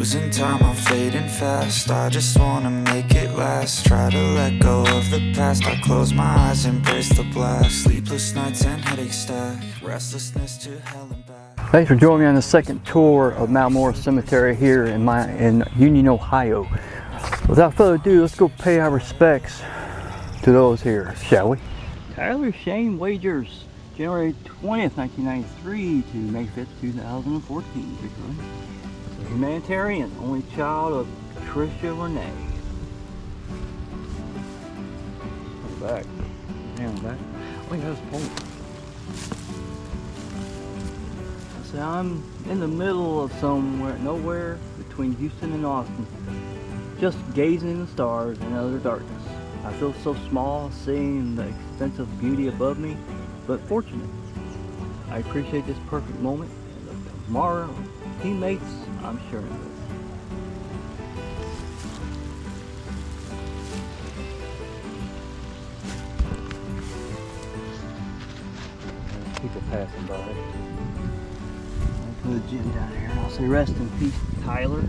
Losing time, I'm fading fast. I just wanna make it last. Try to let go of the past. I close my eyes, embrace the blast. Sleepless nights and headaches stack. Restlessness to hell and back. Thanks for joining me on the second tour of Mount Moriah Cemetery here in Union, Ohio. Without further ado, let's go pay our respects to those here, shall we? Tyler Shane Wagers, January 20th, 1993 to May 5th, 2014. The Humanitarian, only child of Patricia Renee. Back. Damn, back. Oh, yeah, that's pole. So I'm in the middle of somewhere, nowhere between Houston and Austin, just gazing in the stars and utter darkness. I feel so small seeing the extensive beauty above me, but fortunate. I appreciate this perfect moment, and tomorrow, teammates, I'm sure of it. People passing by. I'll put a gym down here and I'll say rest in peace, Tyler.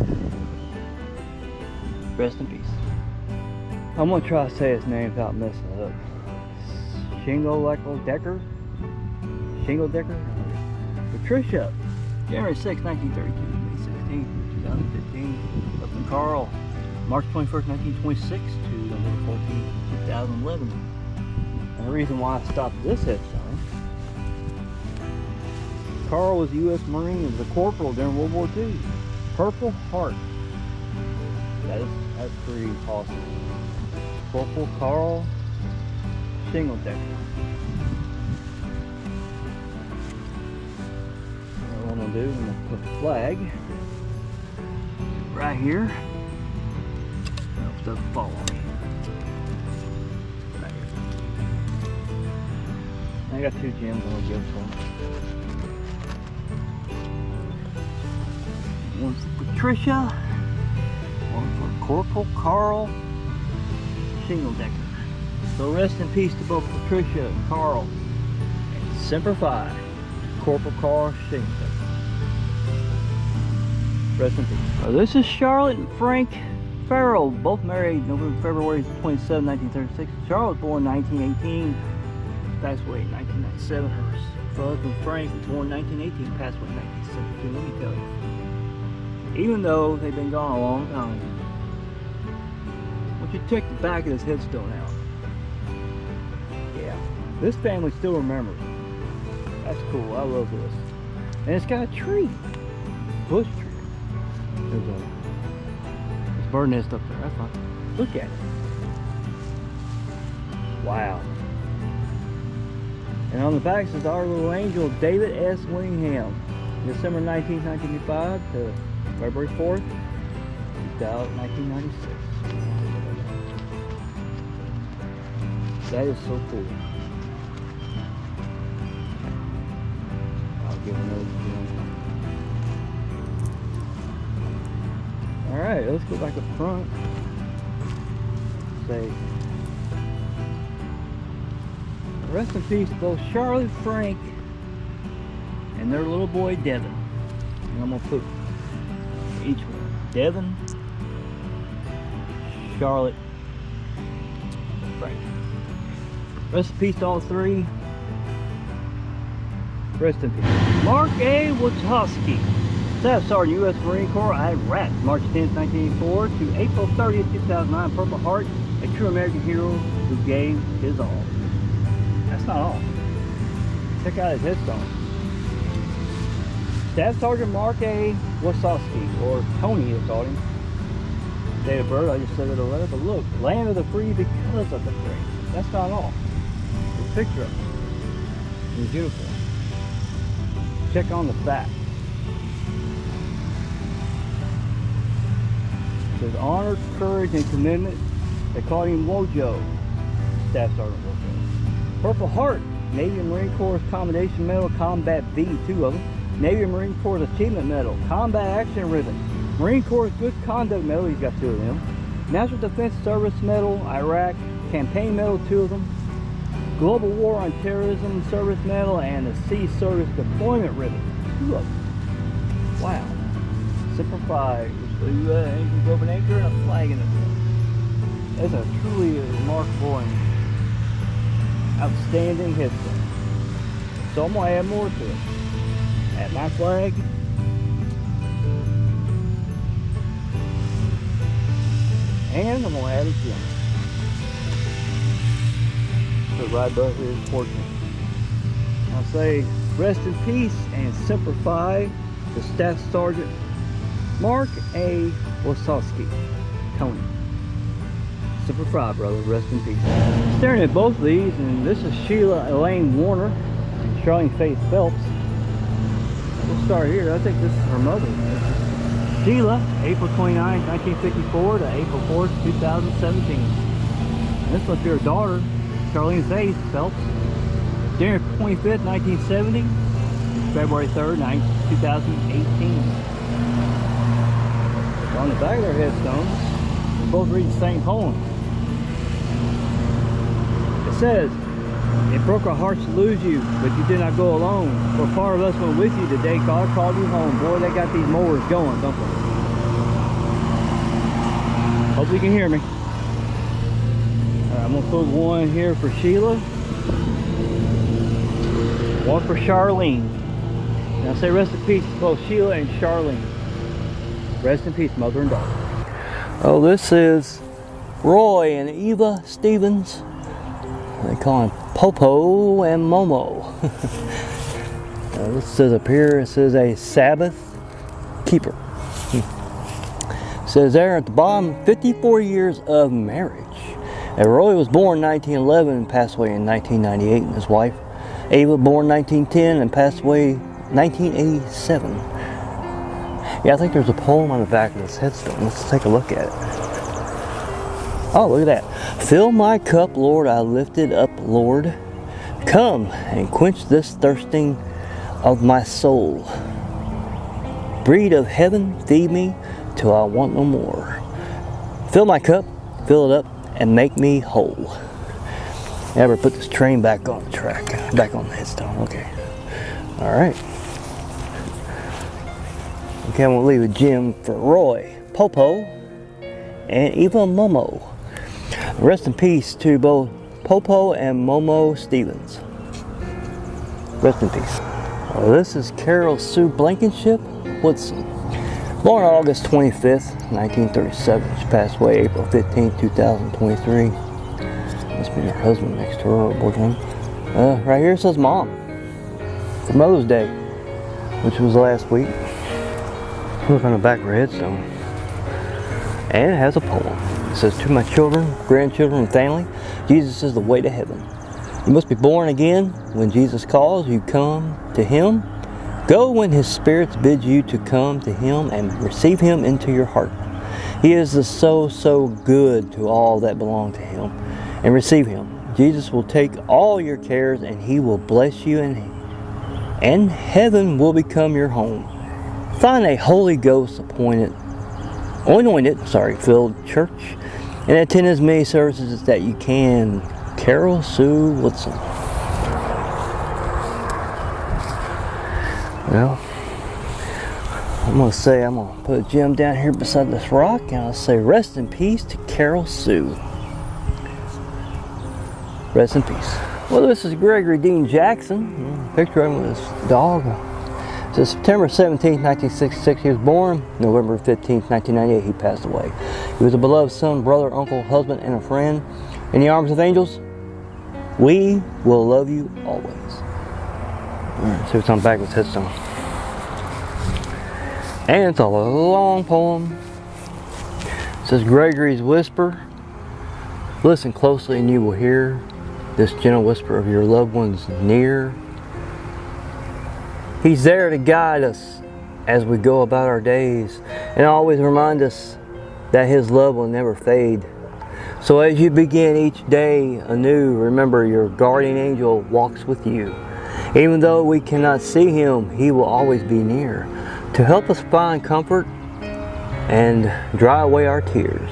Rest in peace. I'm gonna try to say his name without messing it up. Schingledecker? Patricia, January 6, 1932, May 16, 2015. Husband Carl, March 21st, 1926 to November 14, 2011. And the reason why I stopped this headstone, Carl was a U.S. Marine and was a corporal during World War II. Purple Heart. That's pretty awesome. Corporal Carl Schingledecker. What I'm gonna do, I'm gonna put a flag right here. It doesn't fall on me. Right here. I got two gems I'm gonna give to him. One for Patricia, one for Corporal Carl Schingledecker. So rest in peace to both Patricia and Carl. And Semper Fi, Corporal Carl Schingledecker. Rest in peace. This is Charlotte and Frank Farrell, both married February 27, 1936. Charlotte was born 1918, passed away in 1997. Her husband Frank was born 1918, passed away in 1972. Let me tell you. Even though they've been gone a long time, once you check the back of this headstone out, yeah, this family still remembers. That's cool. I love this. And it's got a tree, bush tree. There's a bird nest up there. That's fine. Look at it. Wow. And on the back says our little angel, David S. Winningham, December 19, 1955 to February 4th, 1996. That is so cool. I'll give another gem. Alright, let's go back up front. Say, rest in peace to both Charlotte and Frank and their little boy Devin. And I'm going to put each one. Devin, Charlotte, Frank. Rest in peace to all three. Rest in peace. Mark A. Wojciechowski, Staff Sergeant, U.S. Marine Corps, Iraq, March 10, 1984 to April 30, 2009. Purple Heart, a true American hero who gave his all. That's not all. Check out his headstone. Staff Sergeant Mark A. Wojciechowski, or Tony as called him. Date of birth, I just said it already, but look, land of the free because of the free. That's not all. There's a picture of him in his uniform. Check on the back. It says honor, courage, and commitment. They called him Wojo. Staff Sergeant Wojo. Purple Heart, Navy and Marine Corps Commendation Medal, Combat V, 2 of them. Navy and Marine Corps Achievement Medal, Combat Action Ribbon, Marine Corps Good Conduct Medal, he's got 2 of them. National Defense Service Medal, Iraq, Campaign Medal, 2 of them. Global War on Terrorism Service Medal, and the Sea Service Deployment Ribbon, 2 of them. Wow. Semper Fi, Angie drove an anchor and a flag in it. That's a truly remarkable and outstanding headstone. So I'm going to add more to it. Add my flag. And I'm going to add a gem. Put right above his portrait. I'll say rest in peace and simplify the Staff Sergeant Mark A. Wojciechowski, Tony. Super Fry, brother. Rest in peace. Staring at both of these, and this is Sheila Elaine Warner and Charlene Faith Phelps. We'll start here. I think this is her mother. Sheila, April 29, 1954 to April 4th, 2017. And this must be her daughter, Charlene Faith Phelps. January 25th, 1970, February 3rd, 2018. On the back of their headstones, they both read the same poem. It says, "It broke our hearts to lose you, but you did not go alone. For part of us went with you today. God called you home." Boy, they got these mowers going, don't they? Hope you can hear me. All right, I'm gonna put one here for Sheila, one for Charlene. And I say rest in peace to both Sheila and Charlene. Rest in peace, mother and daughter. Oh, this is Roy and Eva Stevens. They call him Popo and Momo. This says up here, it says a Sabbath keeper. It says there at the bottom, 54 years of marriage. And Roy was born in 1911 and passed away in 1998, and his wife Eva born 1910 and passed away 1987. Yeah, I think there's a poem on the back of this headstone. Let's take a look at it. Oh, look at that. "Fill my cup, Lord, I lift it up, Lord. Come and quench this thirsting of my soul. Bread of heaven, feed me till I want no more. Fill my cup, fill it up, and make me whole." Never put this train back on the track, back on the headstone. Okay. All right. Okay, I'm gonna leave a gem for Roy, Popo, and Eva Momo. Rest in peace to both Popo and Momo Stevens. Rest in peace. Well, this is Carole Sue Blankenship Woodson. Born August 25th, 1937. She passed away April 15th, 2023. Must be her husband next to her, or boyfriend. Right here it says Mom. For Mother's Day, which was last week. Look on the back of her headstone. And it has a poem. It says, "To my children, grandchildren, and family, Jesus is the way to heaven. You must be born again. When Jesus calls, you come to Him. Go when His Spirit bids you to come to Him and receive Him into your heart. He is so good to all that belong to Him. And receive Him. Jesus will take all your cares and He will bless you, and heaven will become your home. Find a Holy Ghost anointed, filled church and attend as many services that you can. Carole Sue Woodson." Well, I'm going to put a gem down here beside this rock, and I'll say rest in peace to Carole Sue. Rest in peace. Well, this is Gregory Dean Jackson. Picture of him with his dog. It says September 17th, 1966, he was born. November 15th, 1998, he passed away. He was a beloved son, brother, uncle, husband, and a friend. In the arms of angels, we will love you always. Alright, see what's on the back of his headstone. And it's a long poem. It says Gregory's Whisper. Listen closely and you will hear this gentle whisper of your loved ones near. He's there to guide us as we go about our days and always remind us that His love will never fade. So as you begin each day anew, remember your guardian angel walks with you. Even though we cannot see Him, He will always be near to help us find comfort and dry away our tears.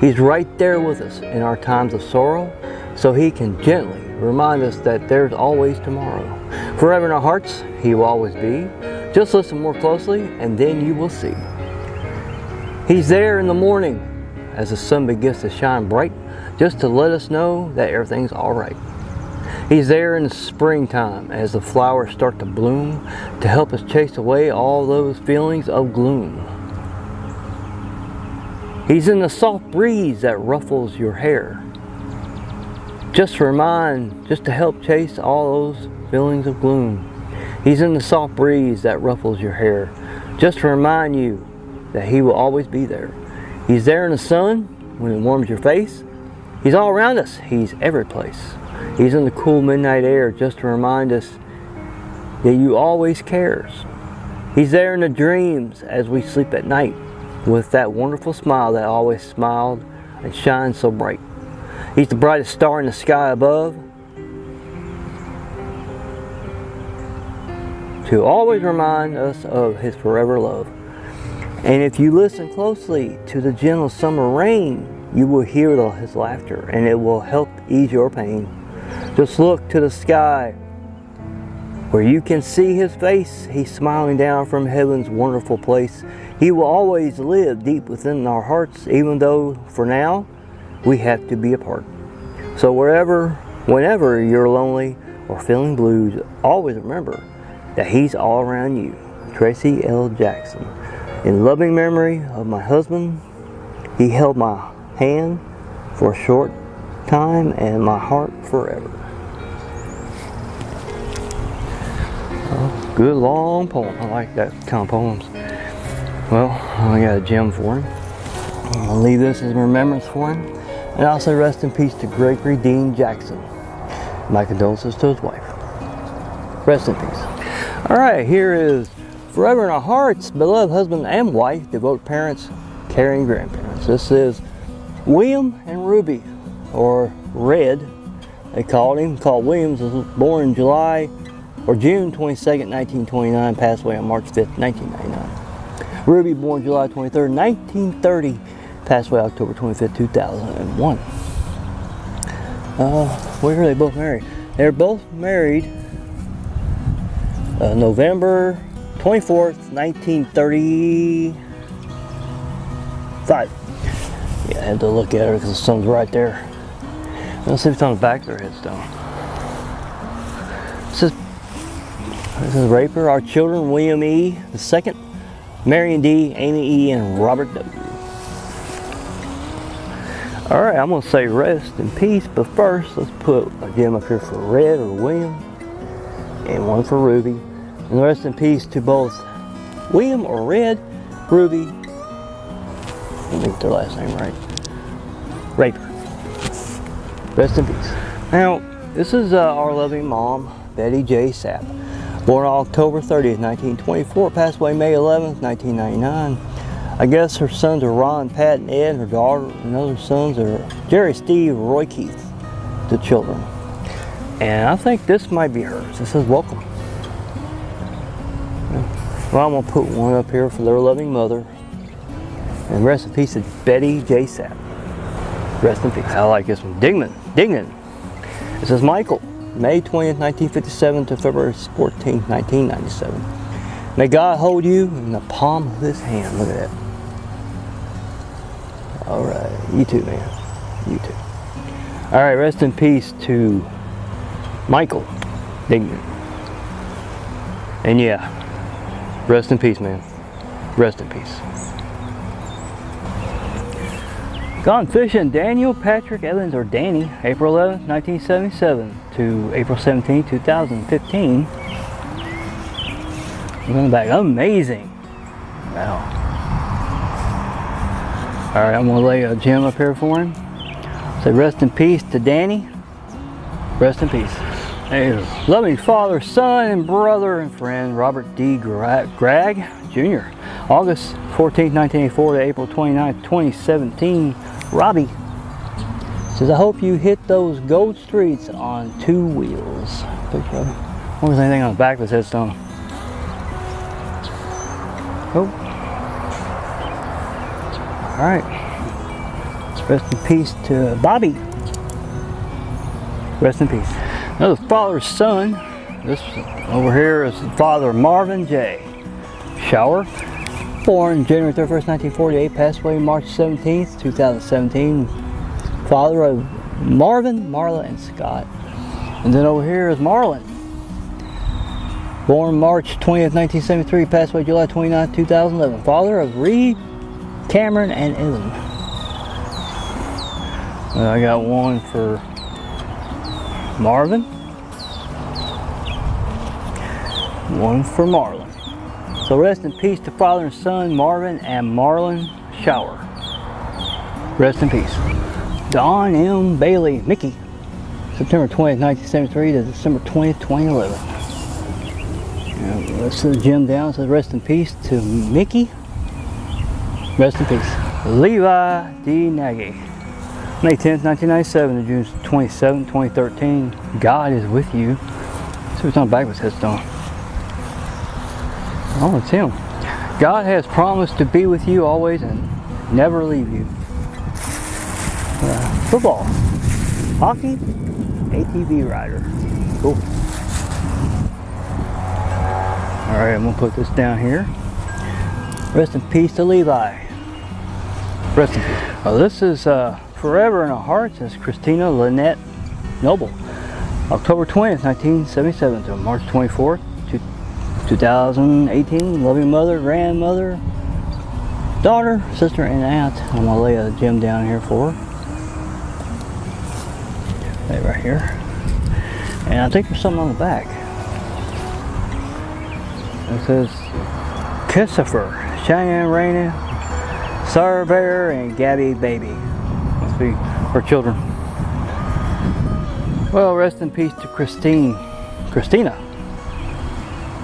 He's right there with us in our times of sorrow, so He can gently remind us that there's always tomorrow. Forever in our hearts, He will always be. Just listen more closely, and then you will see. He's there in the morning as the sun begins to shine bright, just to let us know that everything's alright. He's there in the springtime as the flowers start to bloom, to help us chase away all those feelings of gloom. He's in the soft breeze that ruffles your hair, just to help chase all those feelings of gloom. He's in the soft breeze that ruffles your hair, just to remind you that he will always be there. He's there in the sun when it warms your face. He's all around us. He's every place. He's in the cool midnight air just to remind us that you always cares. He's there in the dreams as we sleep at night, with that wonderful smile that always smiled and shines so bright. He's the brightest star in the sky above, to always remind us of his forever love. And if you listen closely to the gentle summer rain, you will hear his laughter, and it will help ease your pain. Just look to the sky where you can see his face. He's smiling down from heaven's wonderful place. He will always live deep within our hearts, even though for now we have to be apart. So whenever you're lonely or feeling blues, always remember that he's all around you. Tracy L. Jackson. In loving memory of my husband, he held my hand for a short time and my heart forever. Oh, good long poem. I like that kind of poems. Well, I got a gem for him. I'll leave this as a remembrance for him. And I'll say rest in peace to Gregory Dean Jackson. My condolences to his wife. Rest in peace. Alright, here is Forever in Our Hearts, beloved husband and wife, devoted parents, caring grandparents. This is William and Ruby, or Red, they called him. Williams was born in June 22nd, 1929, passed away on March 5th, 1999. Ruby, born July 23rd, 1930, passed away October 25th, 2001. Where are they both married? They're both married November 24th, 1935. Yeah, I had to look at her because the sun's right there. Let's see if it's on the back of their headstone. This is Raper. Our children, William E. II, Marion D., Amy E., and Robert W. Alright, I'm going to say rest in peace, but first let's put a gem up here for Red or William, and one for Ruby. And rest in peace to both William or Red, Ruby, let me get their last name right, Raper. Rest in peace. Now, this is our loving mom, Betty J. Sapp. Born October 30th, 1924, passed away May 11th, 1999. I guess her sons are Ron, Pat, and Ed. Her daughter and other sons are Jerry, Steve, Roy, Keith, the children. And I think this might be hers. This says welcome. Well, I'm going to put one up here for their loving mother. And rest in peace to Betty J. Sapp. Rest in peace. I like this one. Dignan. It says Michael, May 20th, 1957 to February 14th, 1997. May God hold you in the palm of his hand. Look at that. Alright, you too, man. You too. Alright, rest in peace to Michael Dignan. And yeah, rest in peace, man. Rest in peace. Gone fishing, Daniel Patrick Evans, or Danny, April 11th, 1977 to April 17th, 2015. Looking back, amazing. Wow. Alright, I'm going to lay a gem up here for him. Say rest in peace to Danny. Rest in peace. There's loving father, son, and brother and friend, Robert D. Gregg Jr. August 14th, 1984 to April 29th, 2017. Robi says, I hope you hit those gold streets on 2 wheels. Picture of it. What was anything on the back of his headstone? Oh. Alright. Rest in peace to Bobby. Rest in peace. Another father's son. This over here is Father Marvin J. Schauer. Born January 31st, 1948, passed away March 17th, 2017. Father of Marvin, Marla, and Scott. And then over here is Marlon. Born March 20th, 1973, passed away July 29th, 2011. Father of Reed, Cameron, and Elam. And I got one for Marvin. One for Marlon. So rest in peace to father and son Marvin and Marlon Schauer. Rest in peace. Don M. Bailey, Mikki. September 20th, 1973 to December 20th, 2011. Let's see the gem down. It says rest in peace to Mikki. Rest in peace. Levi D. Nagy. May 10th, 1997 to June 27th, 2013. God is with you. See what's on the back of his headstone. Oh, it's him. God has promised to be with you always and never leave you. Football. Hockey. ATV rider. Cool. Alright, I'm going to put this down here. Rest in peace to Levi. Rest in peace. Well, this is Forever in Our Hearts. It's Christina Lynette Noble. October 20th, 1977 to March 24th, 2018. Loving mother, grandmother, daughter, sister, and aunt. I'm going to lay a gem down here for her. Right here. And I think there's something on the back. It says Christopher, Cheyenne Rainey, Sarah Bear, and Gabby Baby. Must be her children. Well, rest in peace to Christina.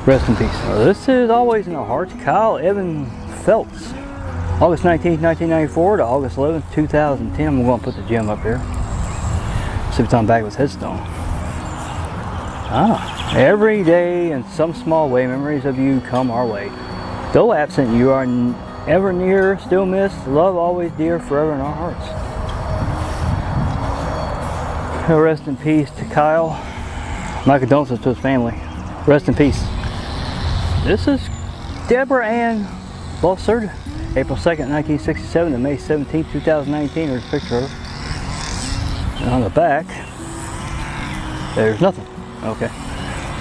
Rest in peace. Well, this is Always in Our Hearts. Kyle Evan Phelps. August 19th, 1994 to August 11th, 2010. I'm going to put the gem up here. See what's on the back of his headstone. Every day in some small way, memories of you come our way. Though absent, you are ever near, still missed, love always dear, forever in our hearts. Rest in peace to Kyle. My condolences to his family. Rest in peace. This is Debrah Anne Bossard, April 2nd, 1967 to May 17th, 2019. There's a picture of her. And on the back, there's nothing. Okay.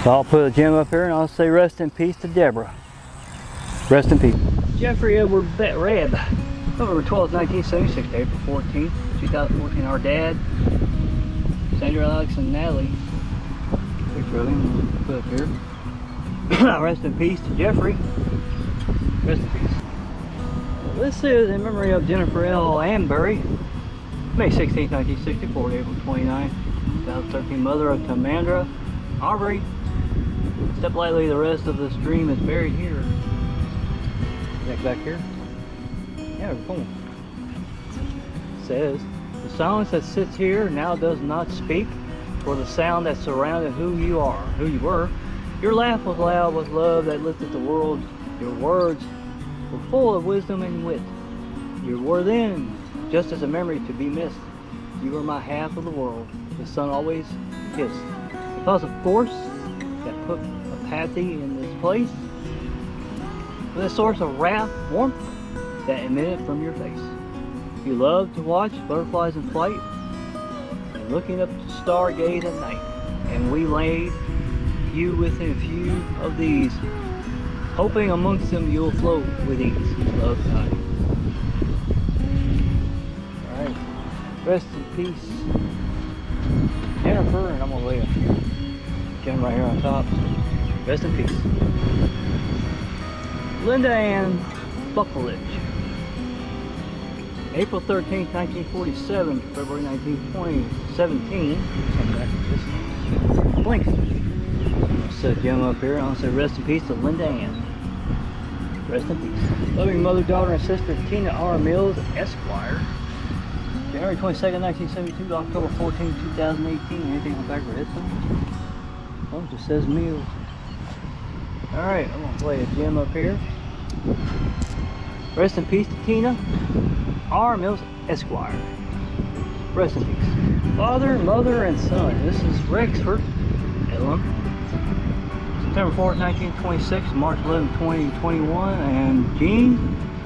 So I'll put a gem up here and I'll say rest in peace to Debrah. Rest in peace. Jeffery Edward Reb, November 12th, 1976 to April 14th, 2014. Our dad, Sandra, Alex, and Natalie. Picture of him. Put up here. Rest in peace to Jeffrey. Rest in peace. Well, this is in memory of Jennifer L. Amberry. May 16, 1964 to April 29, 2013, mother of Tamandra Aubrey. Step lightly, the rest of the stream is buried here. Is that back here? Yeah, cool. It says, the silence that sits here now does not speak, for the sound that surrounded who you were. Your laugh was loud with love that lifted the world. Your words were full of wisdom and wit. You were then just as a memory to be missed. You were my half of the world, the sun always kissed. Because of force that put apathy in this place, with a source of wrath, warmth that emitted from your face. You loved to watch butterflies in flight, and looking up to stargaze at night. And we laid you within a few of these, hoping amongst them you'll float with ease. Love, God. Rest in peace, Jennifer, and I'm going to lay a gem right here on top. Rest in peace. Linda Ann Buckledge. April 13th, 1947 to February 19th, 2017. Blink. I'll set a gem up here. I'll say rest in peace to Linda Ann. Rest in peace. Loving mother, daughter, and sister Tina R. Mills, Esquire. January 22nd, 1972 to October 14th, 2018. Anything on the back of her headstone? Oh, it just says Mills. Alright, I'm going to play a gem up here. Rest in peace to Tina R. Mills, Esquire. Rest in peace. Father, mother, and son. This is Rexford, Elam. September 4th, 1926 to March 11th, 2021. And Jean,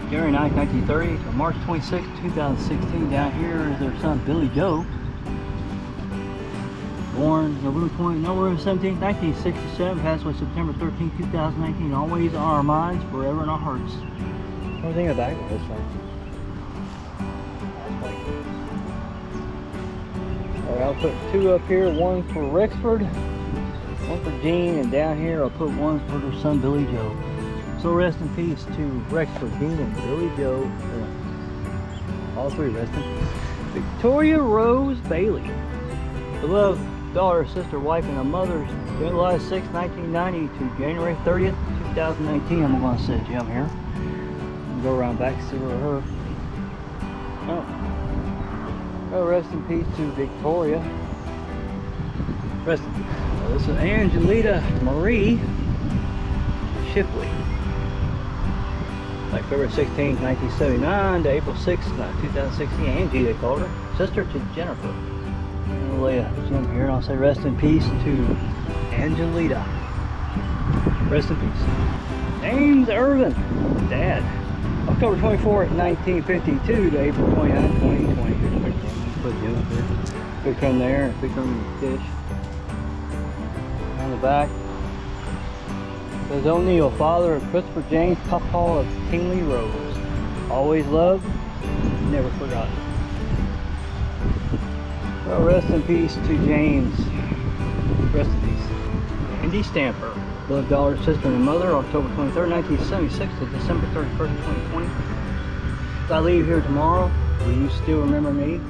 January 9th, 1930 to March 26th, 2016. Down here is their son Billy Joe. Born November 17th, 1967. Passed away September 13th, 2019. Always on our minds, forever in our hearts. What do you think of that one? This one? Alright, I'll put two up here, one for Rexford, one for Jean, and down here I'll put one for her son Billy Joe. So rest in peace to Rexford, Jean, and Billy Joe. All three rest in peace. Victoria Rose Bailey. Beloved daughter, sister, wife, and a mother, July 6, 1990 to January 30th, 2019. I'm going to set Jim here. Go around back to her. Oh, rest in peace to Victoria. Rest in peace. This is Angelita Marie Shipley. Like February 16, 1979 to April 6, 2016. Angie, they called her. Sister to Jennifer. I'll lay a Jim here and I'll say rest in peace to Angelita. Rest in peace. James Irvin, Dad. October 24th, 1952 to April 29, 2020. Put Jim up there. Big one there, big one fish. On the back. Says O'Neill, father of Christopher James, Papa of Kingly Rose. Always loved, never forgotten. Well, rest in peace to James. Rest in peace. Andy Stamper. Beloved daughter, sister, and mother, October 23rd, 1976 to December 31st, 2020. If I leave here tomorrow, will you still remember me?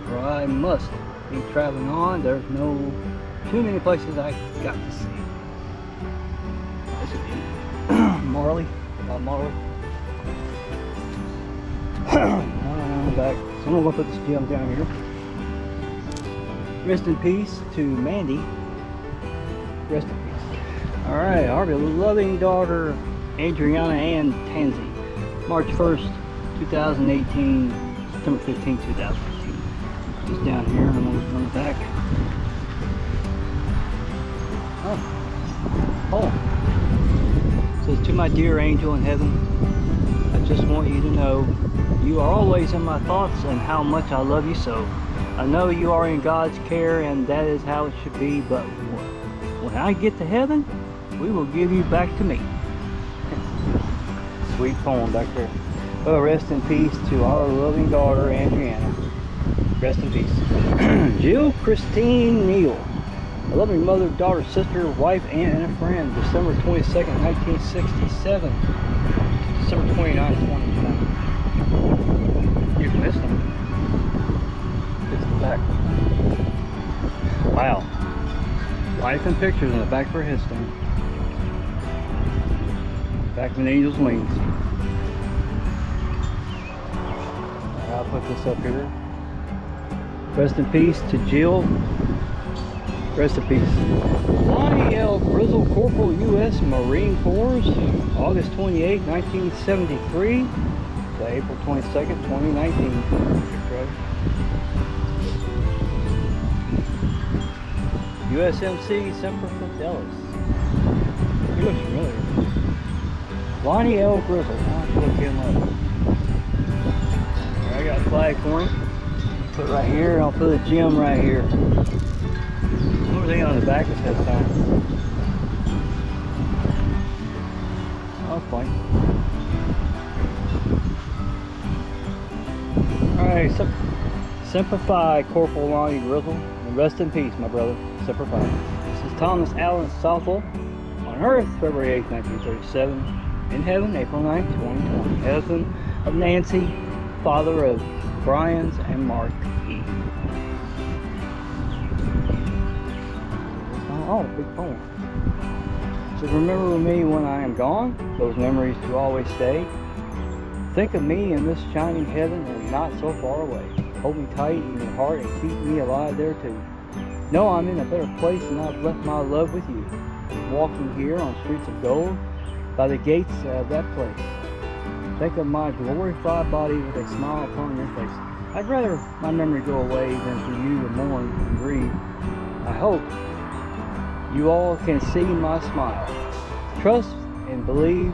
For I must be traveling on. There's no too many places I got to see. This is Marley. Marley. Back. So I'm going to put this gem down here. Rest in peace to Mandy. Rest in peace. Alright, our loving daughter, Adrianna Ann Tansey. March 1st, 2018, September 15, 2018. Just down here, and I'm going to run it back. Oh. It says, to my dear angel in heaven, I just want you to know you are always in my thoughts and how much I love you so. I know you are in God's care and that is how it should be, but when I get to heaven, we will give you back to me. Sweet poem back there. Oh, rest in peace to our loving daughter, Adrianna. Rest in peace. Jill Christine Neal. A loving mother, daughter, sister, wife, aunt, and a friend. December 22nd, 1967. December 29th, 2020. You've missed them. It's the back. Wow. Life and pictures on the back of her headstone. Back of an angel's wings. I'll put this up here. Rest in peace to Jill. Rest in peace. Lonnie L. Grizzel, Corporal, U.S. Marine Corps, August 28, 1973 to April 22nd, 2019. USMC Semper Fidelis. He looks familiar. Lonnie L. Grizzel. I'll have to look him up. I got a flag for him. Put right here, and I'll put a gem right here. What was he on the back of his time? Oh, that's fine. Alright, Semper Fi, Corporal Lonnie Grizzel. And rest in peace, my brother. Semper Fi. This is Thomas Allen Southwell. On Earth, February 8, 1937. In heaven, April 9, 2020. Husband of Nancy, father of Brian's and Mark E. Oh, big poem. So remember me when I am gone, those memories to always stay. Think of me in this shining heaven and not so far away. Hold me tight in your heart and keep me alive there too. Know I'm in a better place and I've left my love with you. Walking here on streets of gold, by the gates of that place. Think of my glorified body with a smile upon your face. I'd rather my memory go away than for you to mourn and grieve. I hope You all can see my smile. Trust and believe,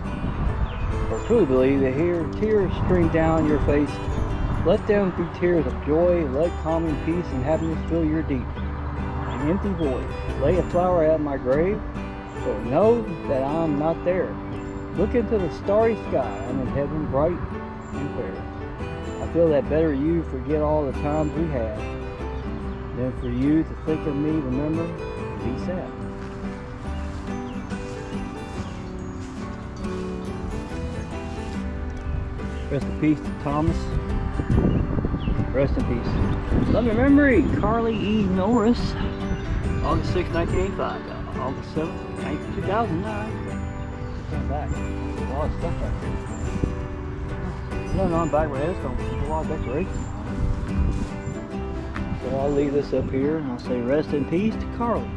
or truly believe, that here tears stream down your face. Let them be tears of joy. Let calming peace and happiness fill your deep and empty void. Lay a flower at my grave, but know that I'm not there. Look into the starry sky. I'm in heaven, bright and fair. I feel that better you forget all the times we had than for you to think of me, remember, and be sad. Rest in peace to Thomas. Rest in peace. Loving memory, Carly E. Norris. August 6, 1985. August 7, 2009. Come back. There's a lot of stuff back there. Nothing on back with headstones. There's a lot of decorations. So I'll leave this up here and I'll say rest in peace to Carly.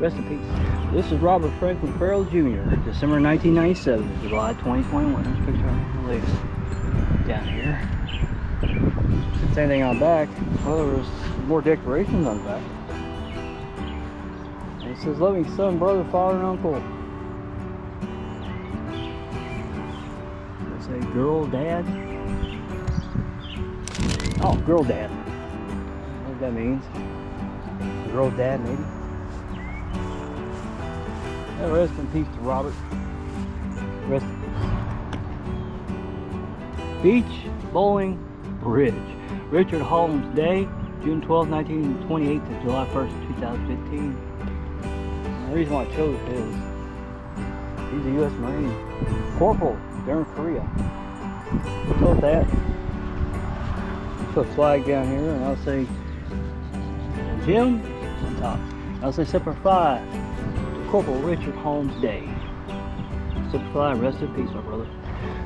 Rest in peace. This is Robert Franklin Farrell Jr. December 1997, July 2021. There's a picture of the latest down here. Since anything on the back, well, there was more decorations on the back. And it says loving son, brother, father, and uncle. Say girl dad. Oh, girl dad. I don't know what that means. Girl dad, maybe. Yeah, rest in peace to Robert. Rest in peace. Beach Bowling Bridge. Richard Holmes Day, June 12, 1928 to July 1st, 2015. And the reason why I chose his, he's a U.S. Marine. Corporal during Korea. So with that, put a flag down here and I'll say Jim on top. I'll say Semper Fi to Corporal Richard Holmes Day. Semper Fi, rest in peace, my brother.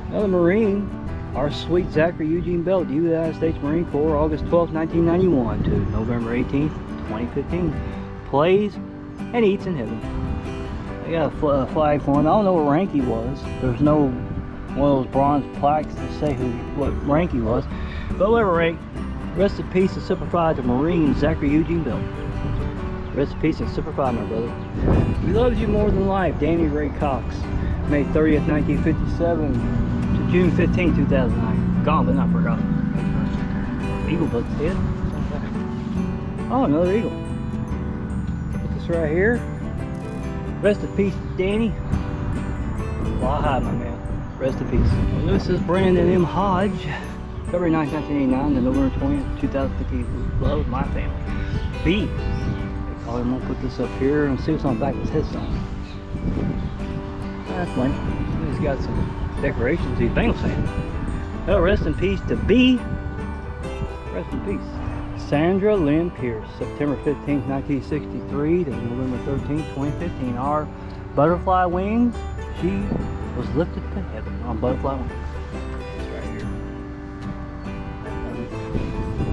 Another Marine, our sweet Zachary Eugene Bell, United States Marine Corps, August 12, 1991 to November 18, 2015. Plays and eats in heaven. I got a flag for him. I don't know what rank he was. There's no one of those bronze plaques to say what rank he was. But whatever rank, rest in peace and Semper Fi to Marine Zachary Eugene Bell. Rest in peace and Semper Fi, my brother. We love you more than life, Danny Ray Cox. May 30th, 1957 to June 15, 2009. Gone but not forgotten. Eagle buck's head. Oh, another eagle. Put this right here. Rest in peace, Danny. Fly high, my man. Rest in peace. Well, this is Brandon M. Hodge. February 9, 1989 to November 20th, 2015. Love my family. B. They call him. I'll put this up here and see what's on the back of his headstone. That's funny. He's got some decorations. He's a Bengals fan. Well, rest in peace to B. Rest in peace. Sandra Lynn Pierce, September 15th, 1963 to November 13th, 2015. Our butterfly wings, she was lifted to heaven on butterfly wings. It's right here.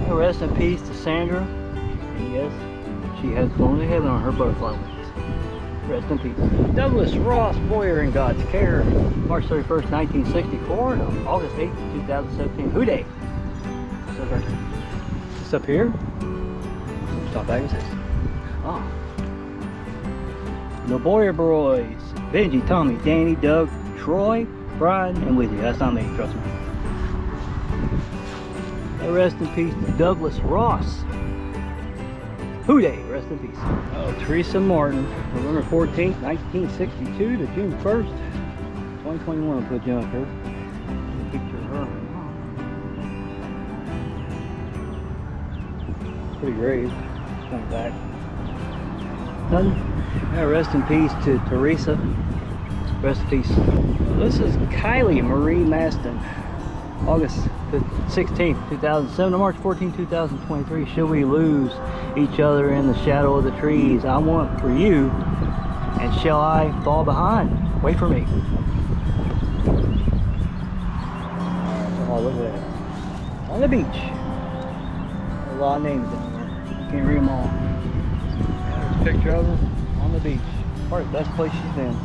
Well, rest in peace to Sandra. And yes, she has flown to heaven on her butterfly wings. Rest in peace. Douglas Ross Boyer in God's Care, March 31st, 1964 to August 8th, 2017. Who Day? It's up here. Stop back and says, oh. The Boyer Boys. Benji, Tommy, Danny, Doug, Troy, Brian, and Wizzy. That's not me, trust me. And rest in peace to Douglas Ross. Who Day? Rest in peace. Oh, Teresa Martin, November 14th, 1962 to June 1st, 2021. I'll put you up here. Picture of her. Pretty grave. Coming back. Nothing. Yeah, rest in peace to Teresa. Rest in peace. This is Caylee Marie Maston. August 16th, 2007 to March 14, 2023. Should we lose each other in the shadow of the trees? I want for you, and shall I fall behind? Wait for me. Oh, look at that. On the beach. A lot of names down there. Can't read them all. There's a picture of her on the beach. Probably the best place she's been.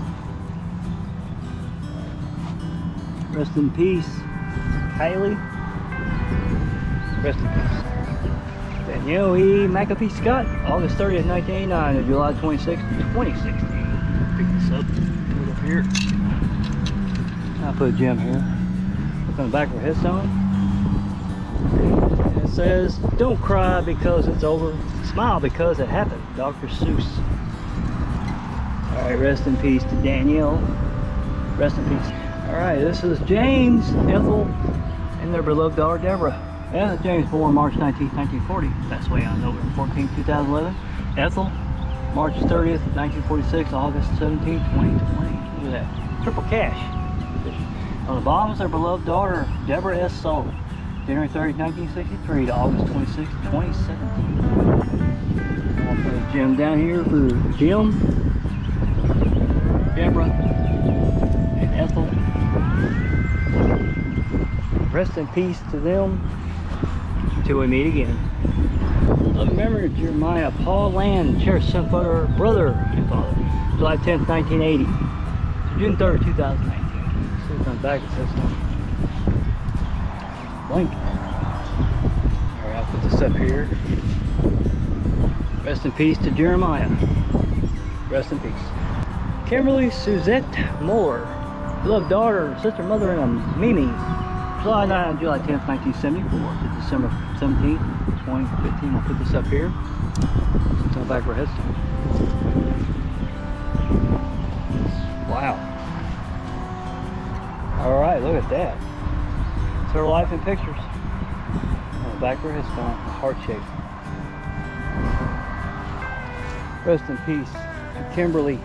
Rest in peace, Caylee. Rest in peace. Then Danielle E. McAfee Scott, August 30th, 1989 to July 26th, 2016. Pick this up, put it up here. I'll put a gem here. Look on the back of her headstone. And it says, "Don't cry because it's over. Smile because it happened." Dr. Seuss. Alright, rest in peace to Danielle. Rest in peace. Alright, this is James, Ethel, and their beloved daughter Debrah. Yeah, James born March 19th, 1940. That's way on November 14th, 2011. Ethel, March 30th, 1946, August 17th, 2020. Look at that. Triple cash. On the bottom is their beloved daughter, Debrah S. Soul. January 30th, 1963 to August 26th, 2017. I'll put a gem down here for Jim, Debrah, and Ethel. Rest in peace to them until we meet again. Loving memory of Jeremiah Paul Land, cherished son, father, brother, and father. July 10th, 1980 to June 3rd, 2019. See what's on the back, it says something. Blank. Alright, I'll put this up here. Rest in peace to Jeremiah. Rest in peace. Kimberly Suzette Moore, beloved daughter, sister, mother, and Mimi. July 9th, July 10th, 1974 to December 17th, 2015. I'll put this up here. It's on the back of her headstone. Wow. Alright, look at that. It's her life in pictures. On the back of her headstone, heart shape. Rest in peace to Kimberly.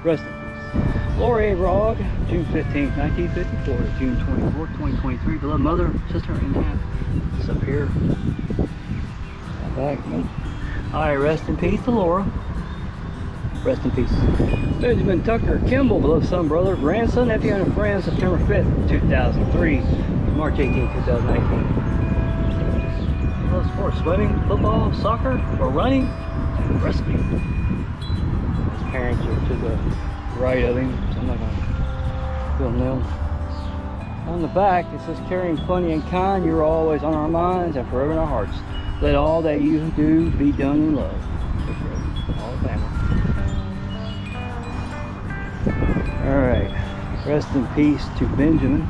Rest in peace. Lori A. Rogg, June 15th, 1954 to June 24th, 2023. Beloved mother, sister, and aunt. It's up here. Back. Alright, rest in peace to Laura. Rest in peace. Benjamin Tucker Kimball, beloved son, brother, grandson, nephew, and a friend, September 5th, 2003 to March 18th, 2019. Love sports, swimming, football, soccer, or running, and wrestling. His parents are to the right of him, so I'm not going to film them. On the back, it says, "Caring, funny, and kind, you are always on our minds and forever in our hearts. Let all that you do be done in love." All the family. Alright, rest in peace to Benjamin.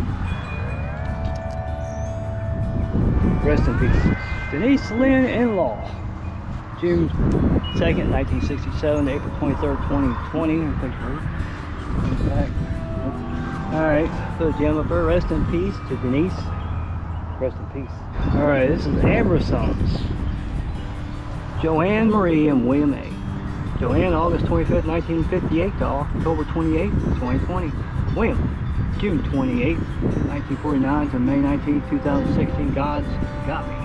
Rest in peace. Denise Lyn, in-law. June 2nd, 1967 to April 23rd, 2020. Alright, put a gem up there. Rest in peace to Denise. Rest in peace. Alright, this is Amber Sons. Joanne Marie and William A. Joanne, August 25th, 1958 to October 28th, 2020. William, June 28th, 1949 to May 19th, 2016. God's Got Me.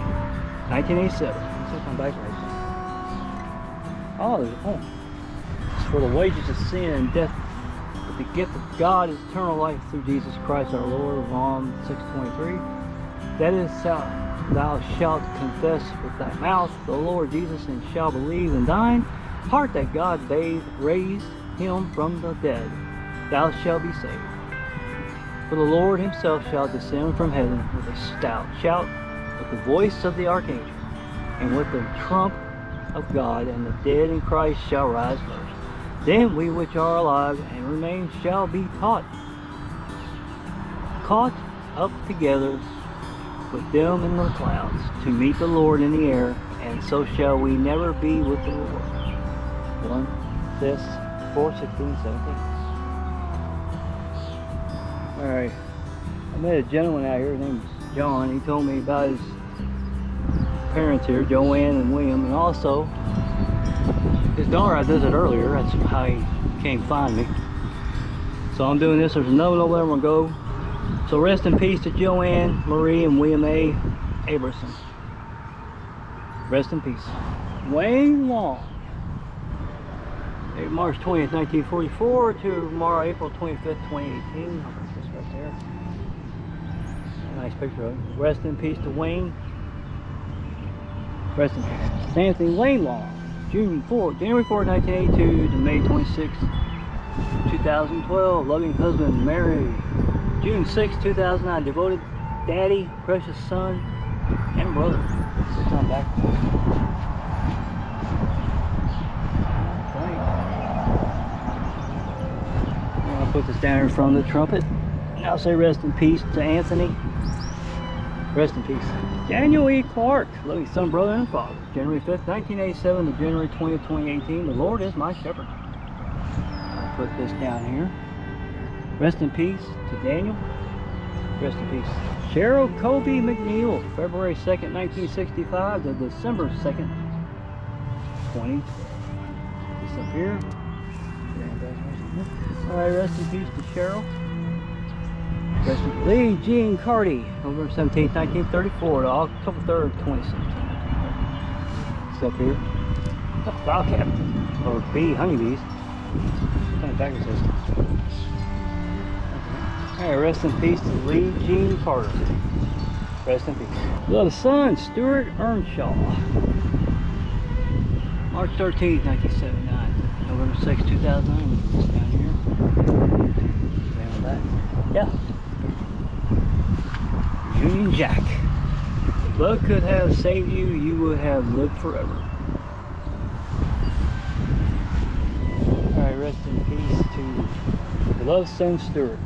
1987. Let's come back right. Oh, there's a poem. It's for the wages of sin and death, but the gift of God is eternal life through Jesus Christ our Lord. Romans 6:23. That is, thou shalt confess with thy mouth the Lord Jesus, and shalt believe in thine heart that God raised him from the dead. Thou shalt be saved. For the Lord himself shall descend from heaven with a stout shout, with the voice of the archangel, and with the trump of God, and the dead in Christ shall rise first. Then we which are alive and remain shall be caught up together with them in the clouds to meet the Lord in the air, and so shall we never be with the Lord. 1 Thess 4:16-17. Alright, I met a gentleman out here, his name is John. He told me about his parents here, Joanne and William, and also his daughter I visited earlier. That's how he came find me. So I'm doing this. There's another one over there I'm gonna go. So rest in peace to Joanne Marie and William A. Aberson. Rest in peace. Wayne Long, March 20th, 1944 to April 25th, 2018. I'll put this right there. Nice picture of him. Rest in peace to Wayne. Rest in peace. Anthony Wayne Long, January 4th, 1982 to May 26th, 2012. Loving husband, married. June 6th, 2009. Devoted daddy, precious son, and brother. Let's come back. I'm gonna put this down here in front of the trumpet. And I'll say rest in peace to Anthony. Rest in peace. Daniel E. Clark, loving son, brother, and father. January 5th, 1987 to January 20th, 2018. The Lord is my shepherd. I'll put this down here. Rest in peace to Daniel. Rest in peace. Cheryl Colby McNeil, February 2nd, 1965 to December 2nd, 2012. This up here. Alright, rest in peace to Cheryl. Rest in Lee Jean Carty, November 17th, 1934 to October 3rd, 2016. It's up here. A file captain, or bee, honeybees. Kind of backwards system. Alright, rest in peace to Lee Jean Carter. Rest in peace. Little son, Stuart Earnshaw. March 13th, 1979. November 6th, 2009. Down here. Down that. Yeah. Union Jack. If blood could have saved you, you would have lived forever. Alright, rest in peace to beloved son Stuart.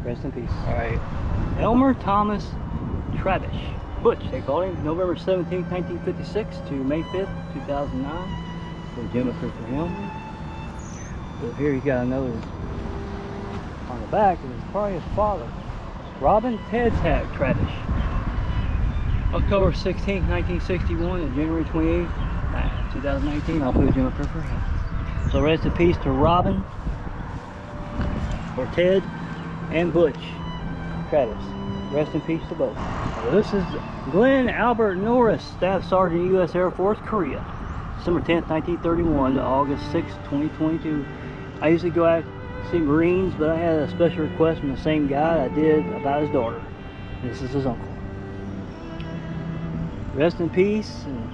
Rest in peace. Alright. Elmer Thomas Travish. Butch, they call him. November 17th, 1956 to May 5th, 2009. So Jim up here for him. So here you got another on the back, and it's probably his father. Robin Ted's-Hat Travish. October 16th, 1961 and January 28th, 2019. I'll put Jim up here for him. So rest in peace to Robin, or Ted, and Butch Travis. Rest in peace to both. Well, this is Glenn Albert Norris, Staff Sergeant, U.S. Air Force, Korea. December 10th, 1931 to August 6th, 2022. I usually go out to see Marines, but I had a special request from the same guy I did about his daughter. And this is his uncle. Rest in peace, and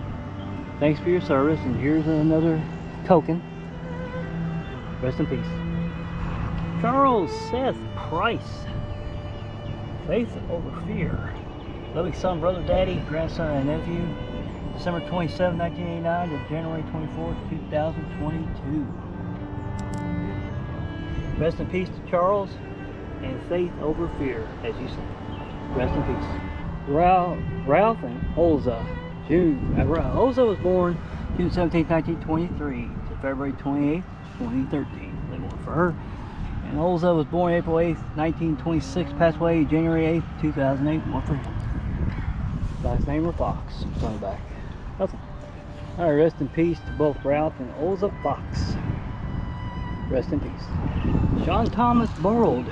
thanks for your service. And here's another token. Rest in peace. Charles Seth Price. Faith over fear. Loving son, brother, daddy, grandson, and nephew. December 27, 1989 to January 24, 2022. Rest in peace to Charles and faith over fear, as you say. Rest in peace. Ralph and Olza. Olza was born June 17, 1923 to February 28, 2013. They were for her. And Olza was born April 8, 1926, passed away January 8, 2008. One for him. Last name was Fox. It's on the back. Nothing. Alright, rest in peace to both Ralph and Olza Fox. Rest in peace. Sean Thomas Burrold,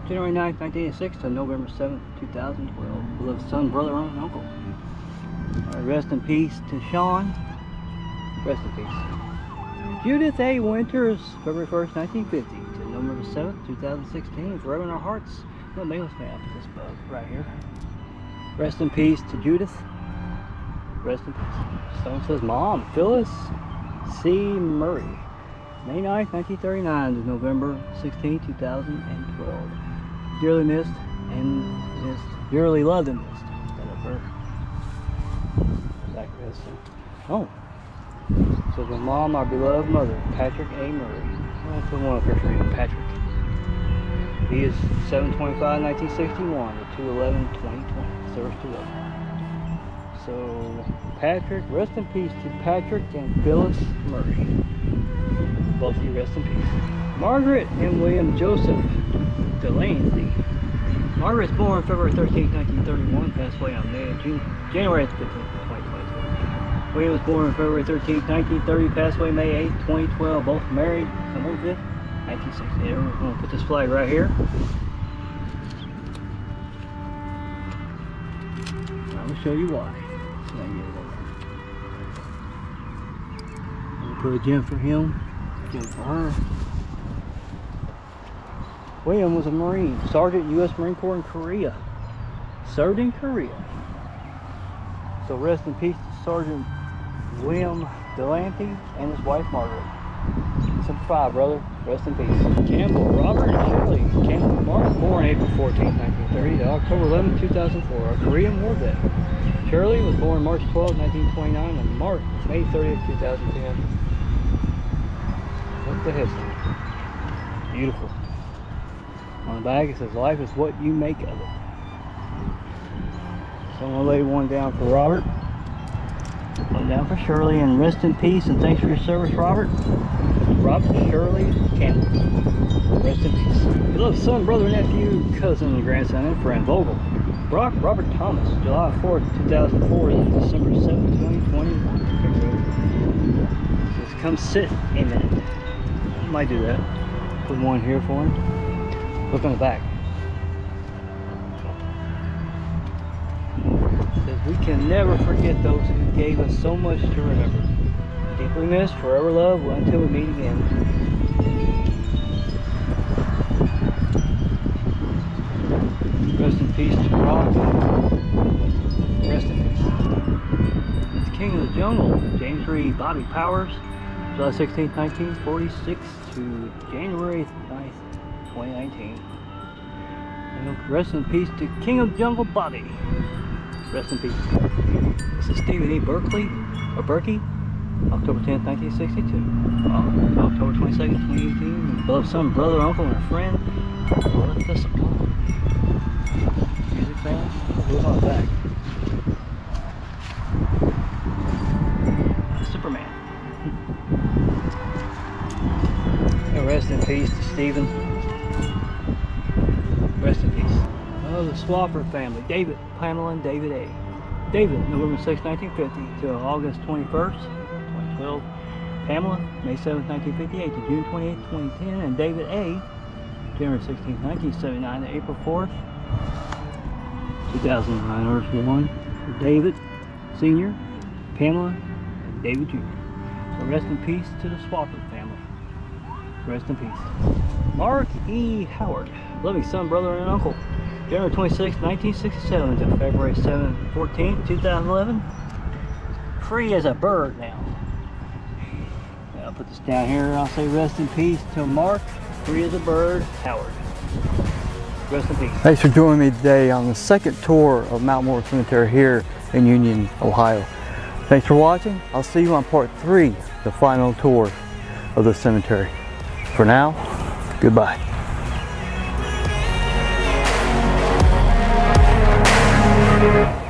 January 9, 1986 to November 7, 2012. Beloved son, brother, aunt, and uncle. Alright, rest in peace to Sean. Rest in peace. Judith A. Winters, February 1st, 1950 to November 7th, 2016. Forever in our hearts. No mail stamp for this bug right here. Rest in peace to Judith. Rest in peace. Someone says, Mom, Phyllis C. Murray. May 9th, 1939 to November 16, 2012. Dearly missed and missed. Dearly loved and missed. Stand up her. Zachary. Oh. So my mom, our beloved mother, Patrick A. Murray. I'll put one up here for him, Patrick. He is 7/25/1961 to 2/11/2020. Service to love. So Patrick, rest in peace to Patrick and Phyllis Murray. Both of you rest in peace. Margaret and William Joseph Delancey. Margaret's born February 13, 1931, passed away on January 15, 2022. William was born February 13, 1930, passed away May 8, 2012. Both married on May 5th, 1968. We're going to put this flag right here. I will show you why. I'm going to put a gem for him. For her. William was a Marine, Sergeant, U.S. Marine Corps in Korea. Served in Korea. So rest in peace to Sergeant William Delanthe and his wife Margaret. Semper Fi, brother. Rest in peace. Campbell, Robert, and Shirley. Campbell Mark, born April 14, 1930 to October 11, 2004. A Korean War vet. Shirley was born March 12, 1929, and Mark, May 30, 2010. Look at history. Beautiful. On the back it says, life is what you make of it. Someone laid one down for Robert. One down for Shirley, and rest in peace, and thanks for your service, Robert. Robert Shirley Campbell. Rest in peace. Beloved son, brother, nephew, cousin, grandson, and friend, Vogel. Brock Robert Thomas, July 4th, 2004 to December 7th, 2021. Just come sit a minute. I might do that. Put one here for him. Look on the back. It says, we can never forget those who gave us so much to remember. Deeply missed, forever loved, until we meet again. Rest in peace to Rob. Rest in peace. It's King of the Jungle, James Reed, Bobby Powers, July 16, 1946 to January 9th, 2019. And rest in peace to King of the Jungle, Bobby. Rest in peace. This is Stephen E. Berkeley, or Berkey, October 10th, 1962. October 22nd, 2018. Beloved son, brother, uncle, and a friend. Let us applaud. Music fan. Look on the back. Superman. And rest in peace to Stephen. Rest in peace. Oh, the Swapper family. David, Pamela, and David A. David, November 6, 1950 to August 21st, 2012. Pamela, May 7, 1958 to June 28, 2010. And David A, January 16, 1979 to April 4th, 2009. Earth 1 for David Sr., Pamela, and David Jr. So rest in peace to the Swapper family. Rest in peace. Mark E. Howard, loving son, brother, and uncle. January 26, 1967 to February 7, 14, 2011. Free as a bird now. I'll put this down here. I'll say rest in peace to Mark, free as a bird, Howard. Rest in peace. Thanks for joining me today on the second tour of Moriah Cemetery here in Union, Ohio. Thanks for watching. I'll see you on part 3, the final tour of the cemetery. For now, goodbye. Yeah.